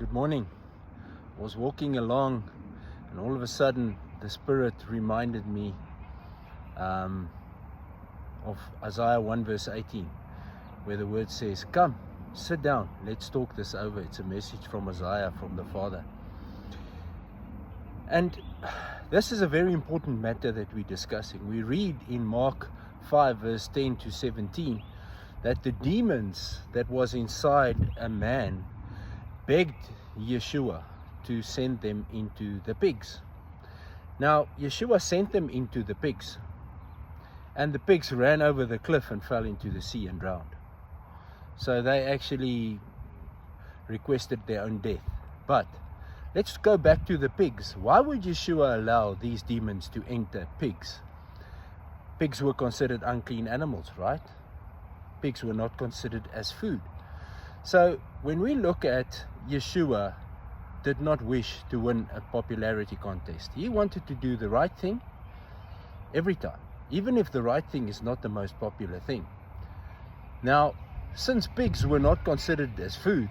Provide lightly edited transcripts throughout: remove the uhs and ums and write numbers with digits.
Good morning. I was walking along and all of a sudden the Spirit reminded me of Isaiah 1 verse 18, where the word says, "Come, sit down, let's talk this over." It's a message from Isaiah, from the Father. And this is a very important matter that we're discussing. We read in Mark 5 verse 10 to 17 that the demons that was inside a man begged Yeshua to send them into the pigs. Now, Yeshua sent them into the pigs, and the pigs ran over the cliff and fell into the sea and drowned. So they actually requested their own death. But let's go back to the pigs. Why would Yeshua allow these demons to enter pigs? Pigs were considered unclean animals, right? Pigs were not considered as food. So when we look at Yeshua did not wish to win a popularity contest. He wanted to do the right thing every time, even if the right thing is not the most popular thing. Now, since pigs were not considered as food,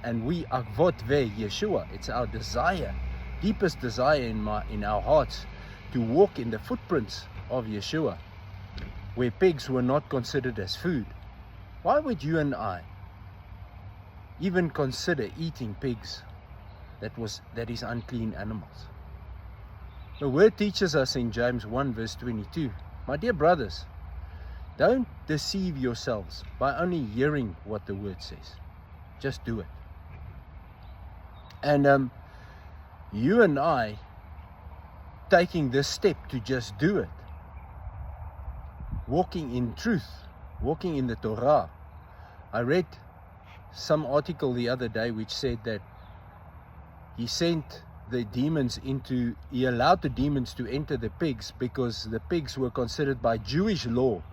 and we akvot ve Yeshua, it's our desire, deepest desire in our hearts to walk in the footprints of Yeshua, where pigs were not considered as food. Why would you and I even consider eating pigs that is unclean animals? The word teaches us in James 1 verse 22, my dear brothers, don't deceive yourselves by only hearing what the word says. Just do it. And you and I taking this step to just do it, walking in truth, walking in the Torah. I read some article the other day which said that he allowed the demons to enter the pigs because the pigs were considered by Jewish law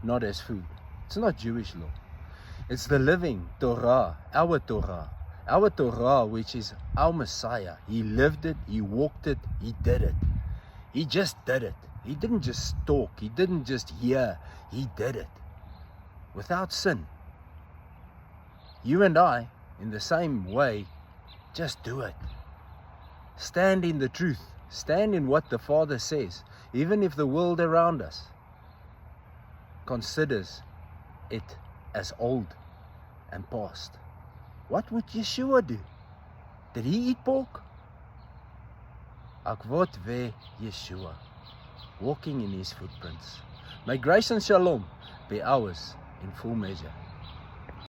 not as food. It's not Jewish law. It's the living Torah, our Torah, which is our Messiah. He lived it, he walked it, he did it. He just did it. He didn't just talk, he didn't just hear, he did it without sin. You and I, in the same way, just do it. Stand in the truth. Stand in what the Father says, even if the world around us considers it as old and past. What would Yeshua do? Did he eat pork? Akvot ve Yeshua, walking in his footprints. May grace and shalom be ours in full measure.